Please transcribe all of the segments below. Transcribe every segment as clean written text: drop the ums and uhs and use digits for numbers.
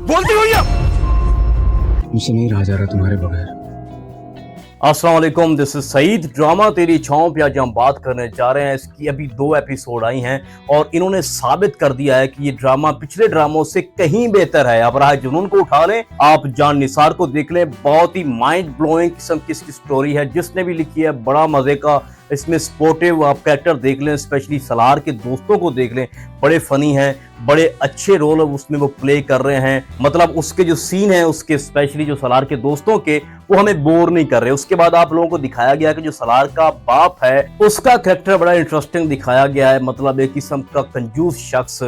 बोलती हुई मुझसे नहीं रहा जा रहा तुम्हारे बगैर। अस्सलाम वालेकुम, दिस इज सईद। ड्रामा तेरी छांव पे आज हम बात करने जा रहे हैं। इसकी अभी 2 एपिसोड आई हैं और इन्होंने साबित कर दिया है कि ये ड्रामा पिछले ड्रामों से कहीं बेहतर है। अब रहा जुनून को उठा लें, आप जान निसार को देख लें, बहुत ही माइंड ब्लोइंग किस्म की इसकी स्टोरी है। जिसने भी लिखी है बड़ा मजे का, इसमें स्पोर्टिव आप कैरेक्टर देख लें, स्पेशली सलार के दोस्तों को देख लें, बड़े फनी हैं, बड़े अच्छे रोल उसमें वो प्ले कर रहे हैं। मतलब उसके जो सीन है उसके स्पेशली जो सलार के दोस्तों के, वो हमें बोर नहीं कर रहे। उसके बाद आप लोगों को दिखाया गया कि जो सलार का बाप है उसका कैरेक्टर बड़ा इंटरेस्टिंग दिखाया गया है। मतलब एक किस्म का कंजूस शख्स।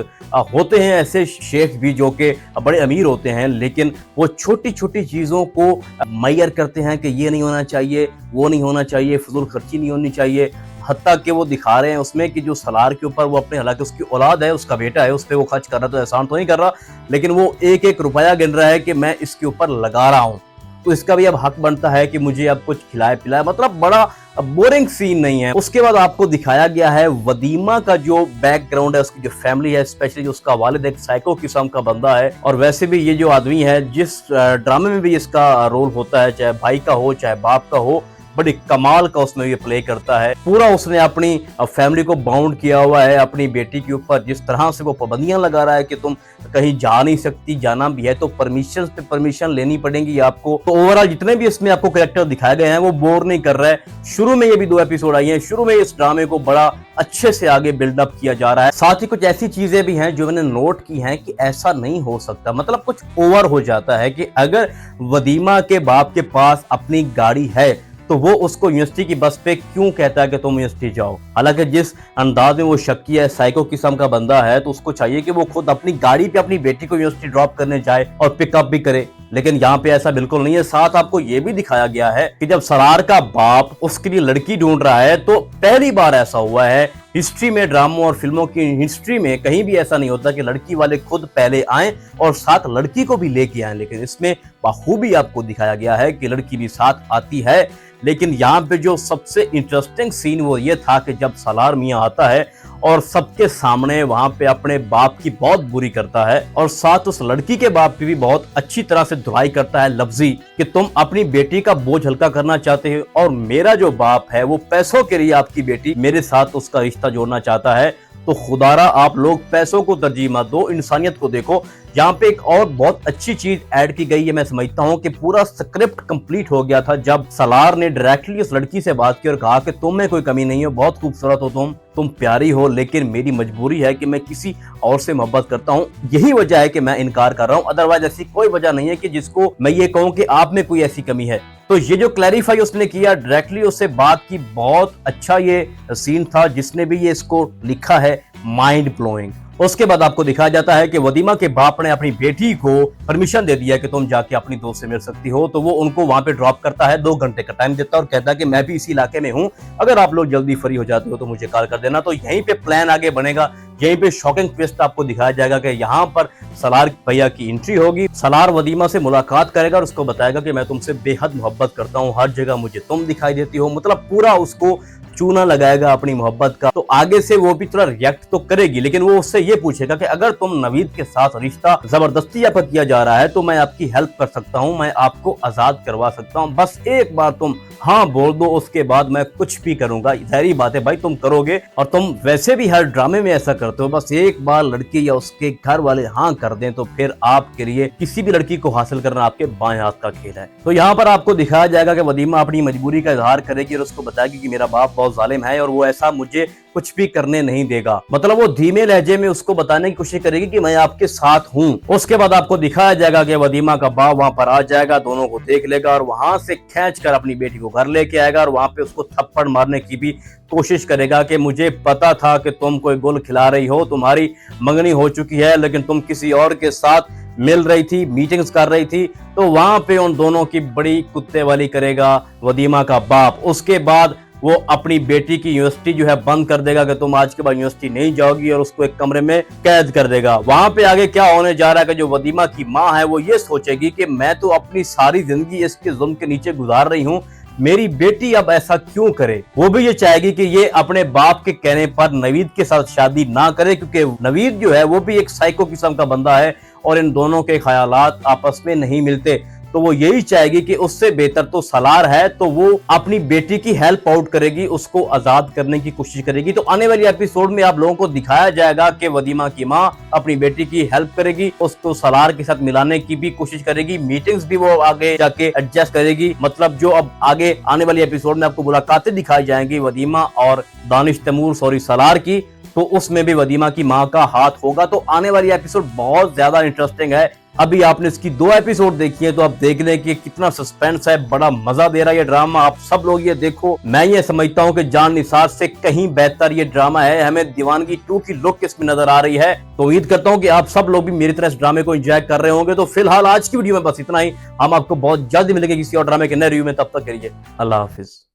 होते हैं ऐसे शेख भी जो कि बड़े अमीर होते हैं, लेकिन वो छोटी छोटी चीजों को मैयर करते हैं कि ये नहीं होना चाहिए, वो नहीं होना चाहिए, फजूल खर्ची नहीं होनी चाहिए। हत्ता कि वो दिखा रहे हैं उसमें कि जो सलार के ऊपर वो अपने, हालांकि उसकी औलाद है, उसका बेटा है, उस पर वो खर्च कर रहा, तो एहसान तो नहीं कर रहा, लेकिन वो एक एक रुपया गिन रहा है कि मैं इसके ऊपर लगा रहा हूँ, तो इसका भी अब हक बनता है कि मुझे अब कुछ खिलाए पिलाए। मतलब बड़ा बोरिंग सीन नहीं है। उसके बाद आपको दिखाया गया है वदीमा का जो बैकग्राउंड है, उसकी जो फैमिली है, स्पेशली जो उसका वालिद एक साइको किस्म का बंदा है। और वैसे भी ये जो आदमी है, जिस ड्रामे में भी इसका रोल होता है, चाहे भाई का हो चाहे बाप का हो, बड़ी कमाल का उसमें ये प्ले करता है। पूरा उसने अपनी फैमिली को बाउंड किया हुआ है अपनी बेटी के ऊपर। जिस तरह से वो पाबंदियां लगा रहा है कि तुम कहीं जा नहीं सकती, जाना भी है तो परमिशन पे परमिशन लेनी पड़ेगी आपको। तो ओवरऑल जितने भी इसमें आपको कैरेक्टर दिखाए गए हैं वो बोर नहीं कर रहा है। शुरू में ये भी 2 एपिसोड आई हैं, शुरू में इस ड्रामे को बड़ा अच्छे से आगे बिल्डअप किया जा रहा है। साथ ही कुछ ऐसी चीजें भी हैं जो मैंने नोट की हैं कि ऐसा नहीं हो सकता। मतलब कुछ ओवर हो जाता है कि अगर वदीमा के बाप के पास अपनी गाड़ी है तो वो उसको यूनिवर्सिटी की बस पे क्यों कहता है कि तुम यूनिवर्सिटी जाओ। हालांकि जिस अंदाज में वो शक्की है, साइको किस्म का बंदा है, तो उसको चाहिए कि वो खुद अपनी गाड़ी पे अपनी बेटी को यूनिवर्सिटी ड्रॉप करने जाए और पिकअप भी करे, लेकिन यहाँ पे ऐसा बिल्कुल नहीं है। साथ आपको ये भी दिखाया गया है कि जब सलार का बाप उसके लिए लड़की ढूंढ रहा है, तो पहली बार ऐसा हुआ है हिस्ट्री में, ड्रामों और फिल्मों की हिस्ट्री में कहीं भी ऐसा नहीं होता कि लड़की वाले खुद पहले आए और साथ लड़की को भी लेके आए। लेकिन इसमें बखूबी आपको दिखाया गया है कि लड़की भी साथ आती है। लेकिन यहाँ पे जो सबसे इंटरेस्टिंग सीन वो ये था कि जब सलार मियाँ आता है और सबके सामने वहां पे अपने बाप की बहुत बुरी करता है, और साथ उस लड़की के बाप की भी बहुत अच्छी तरह से धुलाई करता है लफ्जी कि तुम अपनी बेटी का बोझ हल्का करना चाहते हो और मेरा जो बाप है वो पैसों के लिए आपकी बेटी मेरे साथ उसका रिश्ता जोड़ना चाहता है। तो खुदारा आप लोग पैसों को तरजीह मत दो, इंसानियत को देखो। यहाँ पे एक और बहुत अच्छी चीज ऐड की गई है। मैं समझता हूँ कि पूरा स्क्रिप्ट कंप्लीट हो गया था जब सलार ने डायरेक्टली उस लड़की से बात की और कहा कि तुम में कोई कमी नहीं है, बहुत खूबसूरत हो तुम प्यारी हो, लेकिन मेरी मजबूरी है कि मैं किसी और से मोहब्बत करता हूँ। यही वजह है कि मैं इनकार कर रहा हूँ, अदरवाइज ऐसी कोई वजह नहीं है कि जिसको मैं ये कहूँ कि आप में कोई ऐसी कमी है। तो ये जो क्लैरिफाई उसने किया, डायरेक्टली उससे बात की, बहुत अच्छा ये सीन था। जिसने भी ये इसको लिखा है, माइंड ब्लोइंग। उसके बाद आपको दिखाया जाता है कि वदीमा के बाप ने अपनी बेटी को परमिशन दे दिया कि तुम जाके अपनी दोस्त से मिल सकती हो। तो वो उनको वहां पे ड्रॉप करता है, 2 घंटे का टाइम देता है और कहता है कि मैं भी इसी इलाके में हूं, अगर आप लोग जल्दी फ्री हो जाते हो तो मुझे कॉल कर देना। तो यहीं पे प्लान आगे बनेगा, यहीं पे शॉकिंग ट्विस्ट आपको दिखाया जाएगा कि यहाँ पर सलार भैया की एंट्री होगी। सलार वदीमा से मुलाकात करेगा और उसको बताएगा कि मैं तुमसे बेहद मोहब्बत करता हूँ, हर जगह मुझे तुम दिखाई देती हो। मतलब पूरा उसको चूना लगाएगा अपनी मोहब्बत का। तो आगे से वो भी थोड़ा रिएक्ट तो करेगी, लेकिन वो उससे ये पूछेगा कि अगर तुम नवीद के साथ रिश्ता जबरदस्ती आपका किया जा रहा है तो मैं आपकी हेल्प कर सकता हूँ, मैं आपको आजाद करवा सकता हूँ, बस एक बार तुम हाँ बोल दो, उसके बाद मैं कुछ भी करूंगा। जाहिर बात है भाई, तुम करोगे और तुम वैसे भी हर ड्रामे में ऐसा करते हो। बस एक बार लड़की या उसके घर वाले हाँ कर दें तो फिर आपके लिए किसी भी लड़की को हासिल करना आपके बाएं हाथ का खेल है। तो यहाँ पर आपको दिखाया जाएगा कि वदीमा अपनी मजबूरी का इजहार करेगी और उसको बताएगी कि मेरा बाप बहुत जालिम है और वो ऐसा मुझे कुछ भी करने नहीं देगा। मतलब वो धीमे लहजे में उसको बताने की कोशिश करेगी कि मैं आपके साथ हूँ। उसके बाद आपको दिखाया जाएगा कि वदीमा का बाप वहां पर आ जाएगा, दोनों को देख लेगा और वहां से खींच कर अपनी बेटी को घर लेके आएगा और वहां पे उसको थप्पड़ मारने की भी कोशिश करेगा कि मुझे पता था कि तुम कोई गुल खिला रही हो, तुम्हारी मंगनी हो चुकी है, लेकिन तुम किसी और के साथ मिल रही थी, मीटिंग्स कर रही थी। तो वहां पे उन दोनों की बड़ी कुत्ते वाली करेगा वदीमा का बाप। उसके बाद वो अपनी बेटी की यूनिवर्सिटी जो है बंद कर देगा कि तुम आज के बाद यूनिवर्सिटी नहीं जाओगी और उसको एक कमरे में कैद कर देगा। वहां पे आगे क्या होने जा रहा है कि जो वदीमा की माँ है वो ये सोचेगी कि मैं तो अपनी सारी जिंदगी इसके जुल्म के नीचे गुजार रही हूँ, मेरी बेटी अब ऐसा क्यों करे। वो भी ये चाहेगी कि ये अपने बाप के कहने पर नवीद के साथ शादी ना करे, क्योंकि नवीद जो है वो भी एक साइको किस्म का बंदा है और इन दोनों के ख्यालात आपस में नहीं मिलते, तो वो यही चाहेगी कि उससे बेहतर तो सलार है, तो वो अपनी बेटी की हेल्प आउट करेगी, उसको आजाद करने की कोशिश करेगी। तो आने वाली एपिसोड में आप लोगों को दिखाया जाएगा कि वदीमा की माँ अपनी बेटी की हेल्प करेगी, उसको सलार के साथ मिलाने की भी कोशिश करेगी, मीटिंग्स भी वो आगे जाके एडजस्ट करेगी। मतलब जो अब आगे आने वाली एपिसोड में आपको मुलाकातें दिखाई जाएंगी वदीमा और दानिश तैमूर सलार की, तो उसमें भी वदीमा की माँ का हाथ होगा। तो आने वाली एपिसोड बहुत ज्यादा इंटरेस्टिंग है। अभी आपने इसकी 2 एपिसोड देखी है, तो आप देख लें कि कितना सस्पेंस है, बड़ा मजा दे रहा है ये ड्रामा। आप सब लोग ये देखो। मैं ये समझता हूँ कि जान निसार से कहीं बेहतर ये ड्रामा है। हमें दीवानगी 2 की लुक इसमें नजर आ रही है। तो उम्मीद करता हूँ कि आप सब लोग भी मेरी तरह इस ड्रामे को एंजॉय कर रहे होंगे। तो फिलहाल आज की वीडियो में बस इतना ही। हम आपको बहुत जल्द मिलेंगे किसी और ड्रामे के नए रिव्यू में। तब तक करिए अल्लाह हाफिज।